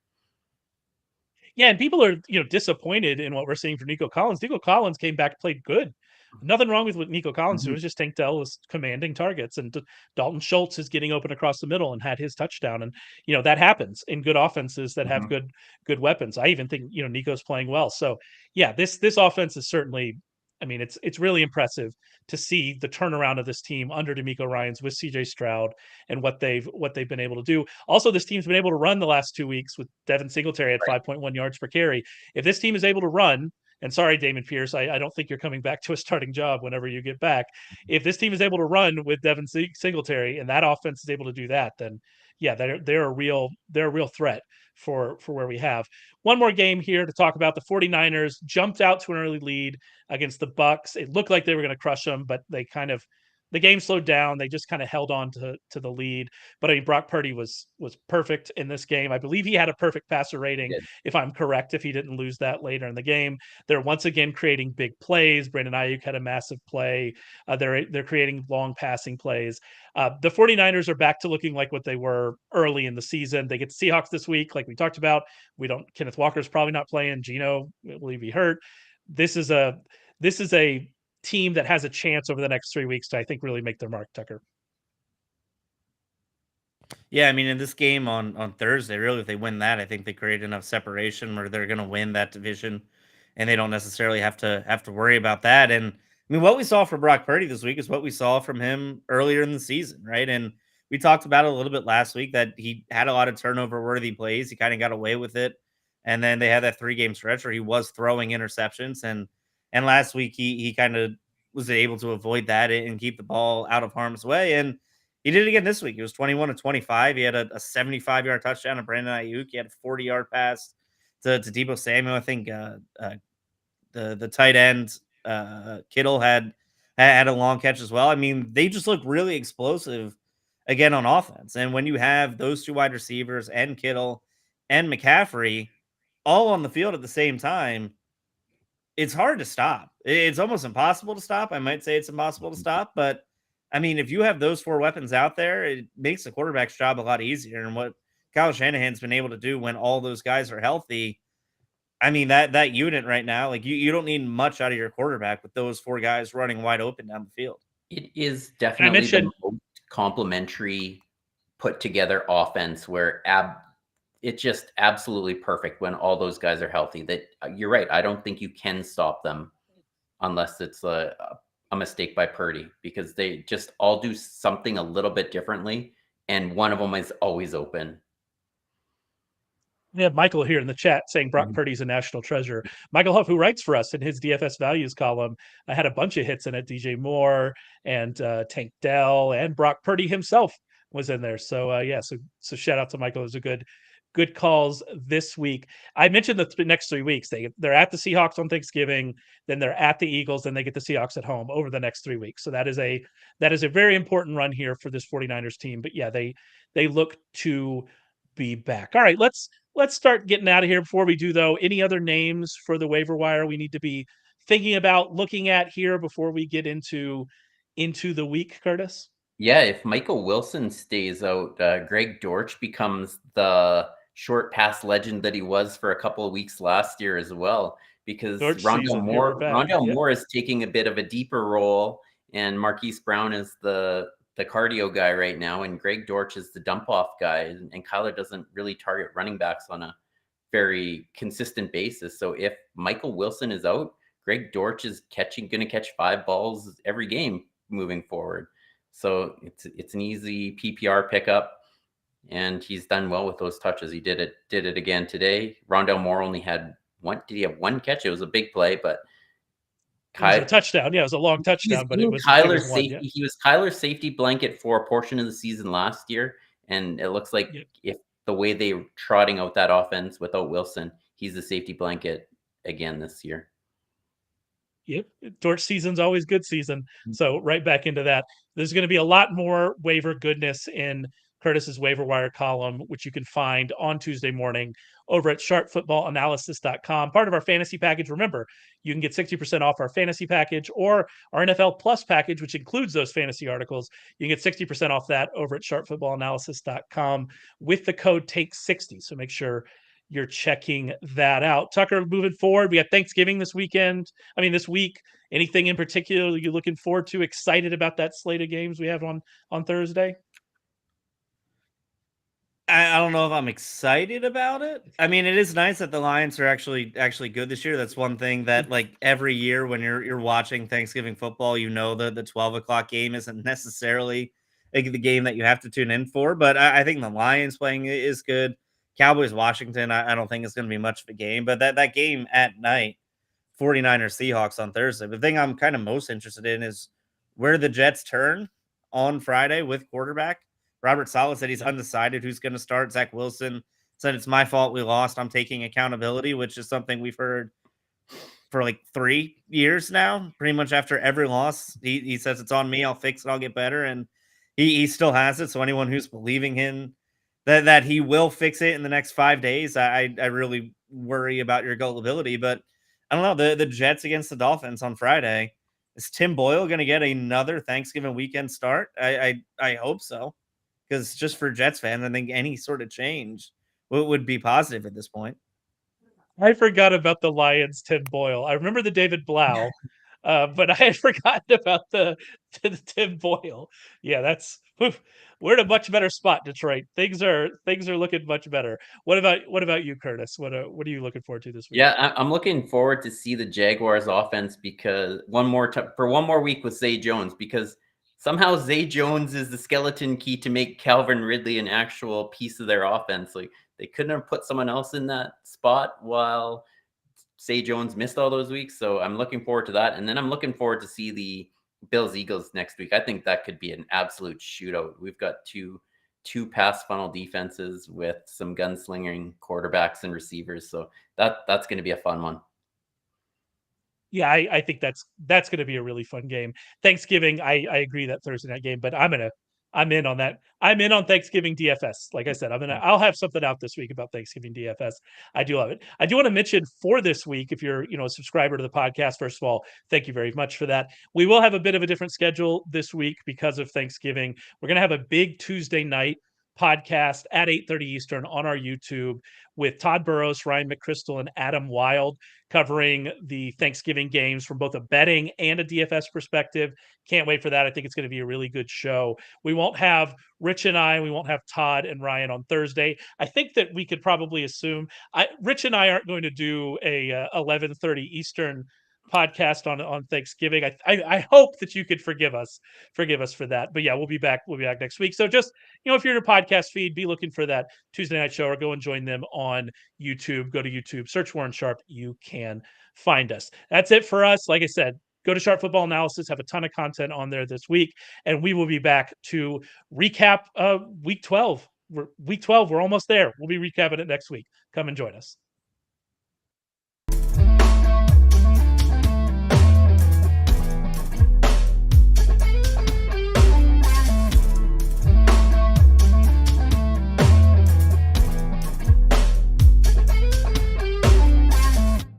Yeah, and people are disappointed in what we're seeing from Nico Collins. Nico Collins came back, played good. Nothing wrong with what Nico Collins did. It was just Tank Dell was commanding targets, and Dalton Schultz is getting open across the middle and had his touchdown. And that happens in good offenses that have good weapons. I even think Nico's playing well. So yeah, this offense is certainly. I mean, it's really impressive to see the turnaround of this team under DeMeco Ryans with CJ Stroud and what they've been able to do. Also, this team's been able to run the last 2 weeks with Devin Singletary at 5.1 yards per carry. If this team is able to run, and sorry, Damon Pierce, I don't think you're coming back to a starting job whenever you get back. If this team is able to run with Devin Singletary and that offense is able to do that, then yeah, they're a real threat for where we have. One more game here to talk about. The 49ers jumped out to an early lead against the Bucks. It looked like they were going to crush them, but they kind of the game slowed down. They just kind of held on to the lead. But I mean, Brock Purdy was perfect in this game. I believe he had a perfect passer rating, if I'm correct, if he didn't lose that later in the game. They're once again creating big plays. Brandon Ayuk had a massive play. They're creating long passing plays. The 49ers are back to looking like what they were early in the season. They get the Seahawks this week, like we talked about. Kenneth Walker's probably not playing. Geno, I believe he hurt. This is a team that has a chance over the next 3 weeks to, I think, really make their mark, Tucker. Yeah, I mean, in this game on Thursday, really, if they win that, I think they create enough separation where they're going to win that division, and they don't necessarily have to worry about that. And I mean, what we saw from Brock Purdy this week is what we saw from him earlier in the season, right? And we talked about it a little bit last week that he had a lot of turnover worthy plays. He kind of got away with it, and then they had that 3-game stretch where he was throwing interceptions, and last week he kind of was able to avoid that and keep the ball out of harm's way. And he did it again this week. He was 21 to 25. He had a 75-yard touchdown to Brandon Ayuk. He had a 40-yard pass to Deebo Samuel. I think the tight end Kittle had a long catch as well. I mean, they just look really explosive again on offense. And when you have those two wide receivers and Kittle and McCaffrey all on the field at the same time, it's hard to stop. It's almost impossible to stop. I might say it's impossible to stop, but I mean, if you have those 4 weapons out there, it makes the quarterback's job a lot easier. And what Kyle Shanahan's been able to do when all those guys are healthy, I mean, that unit right now, like you don't need much out of your quarterback with those 4 guys running wide open down the field. It is definitely the most complementary put together offense where it's just absolutely perfect when all those guys are healthy. That you're right. I don't think you can stop them unless it's a mistake by Purdy, because they just all do something a little bit differently, and one of them is always open. We have Michael here in the chat saying Brock Purdy's a national treasure. Michael Huff, who writes for us in his DFS values column, had a bunch of hits in it. DJ Moore and Tank Dell and Brock Purdy himself was in there. So so shout out to Michael. It was a good calls this week. I mentioned the next 3 weeks. They're at the Seahawks on Thanksgiving, then they're at the Eagles, then they get the Seahawks at home over the next 3 weeks. So that is a very important run here for this 49ers team. But yeah, they look to be back. All right, let's start getting out of here. Before we do, though, any other names for the waiver wire we need to be thinking about looking at here before we get into the week, Curtis? Yeah, if Michael Wilson stays out, Greg Dortch becomes the short pass legend that he was for a couple of weeks last year as well, because Rondell Moore is taking a bit of a deeper role, and Marquise Brown is the cardio guy right now, and Greg Dortch is the dump off guy, and Kyler doesn't really target running backs on a very consistent basis. So if Michael Wilson is out, Greg Dortch is going to catch 5 balls every game moving forward. So it's an easy PPR pickup, and he's done well with those touches. He did it again today. Rondell Moore only had one. Did he have 1 catch? It was a big play, but it was a touchdown. Yeah, it was a long touchdown, but it was Kyler's safety. Yeah. He was Kyler's safety blanket for a portion of the season last year, and it looks like if the way they're trotting out that offense without Wilson, he's the safety blanket again this year. Yep, Dortch season's always good season. So right back into that. There's going to be a lot more waiver goodness in Curtis's waiver wire column, which you can find on Tuesday morning over at sharpfootballanalysis.com. Part of our fantasy package. Remember, you can get 60% off our fantasy package or our NFL Plus package, which includes those fantasy articles. You can get 60% off that over at sharpfootballanalysis.com with the code TAKE60. So make sure you're checking that out. Tucker, moving forward, we got Thanksgiving this week. Anything in particular you're looking forward to, excited about that slate of games we have on Thursday? I don't know if I'm excited about it. I mean, it is nice that the Lions are actually good this year. That's one thing that, like, every year when you're watching Thanksgiving football, you know the 12 o'clock game isn't necessarily like the game that you have to tune in for. But I think the Lions playing is good. Cowboys Washington, I don't think it's going to be much of a game. But that game at night, 49ers Seahawks on Thursday. The thing I'm kind of most interested in is where the Jets turn on Friday with quarterback. Robert Saleh said he's undecided who's going to start. Zach Wilson said it's my fault we lost. I'm taking accountability, which is something we've heard for like 3 years now, pretty much after every loss. He says it's on me, I'll fix it, I'll get better, and he still has it. So anyone who's believing him that he will fix it in the next 5 days, I really worry about your gullibility. But I don't know, the Jets against the Dolphins on Friday. Is Tim Boyle going to get another Thanksgiving weekend start? I hope so, because just for Jets fans, I think any sort of change would be positive at this point. I forgot about the Lions, Tim Boyle. I remember the David Blau, but I had forgotten about the Tim Boyle. Yeah, we're in a much better spot, Detroit. Things are looking much better. What about you, Curtis? What are you looking forward to this week? Yeah, I'm looking forward to see the Jaguars offense because for one more week with Zay Jones, because somehow Zay Jones is the skeleton key to make Calvin Ridley an actual piece of their offense. Like, they couldn't have put someone else in that spot while Zay Jones missed all those weeks. So I'm looking forward to that. And then I'm looking forward to see the Bills-Eagles next week. I think that could be an absolute shootout. We've got two pass funnel defenses with some gunslinging quarterbacks and receivers. So that's going to be a fun one. Yeah, I think that's going to be a really fun game. Thanksgiving, I agree that Thursday night game, but I'm in on that. I'm in on Thanksgiving DFS. Like I said, I'll have something out this week about Thanksgiving DFS. I do love it. I do want to mention for this week, if you're a subscriber to the podcast, first of all, thank you very much for that. We will have a bit of a different schedule this week because of Thanksgiving. We're going to have a big Tuesday night podcast at 8:30 Eastern on our YouTube with Todd Burrows, Ryan McChrystal, and Adam Wild covering the Thanksgiving games from both a betting and a DFS perspective. Can't wait for that. I think it's going to be a really good show. We won't have Rich and we won't have Todd and Ryan on Thursday. I think that we could probably assume Rich and I aren't going to do a 11:30 Eastern podcast on Thanksgiving. I hope that you could forgive us for that. But yeah, we'll be back next week. So just, if you're in a podcast feed, be looking for that Tuesday night show or go and join them on YouTube. Go to YouTube, search Warren Sharp. You can find us. That's it for us. Like I said, go to Sharp Football Analysis, have a ton of content on there this week, and we will be back to recap week 12. Week 12, we're almost there. We'll be recapping it next week. Come and join us.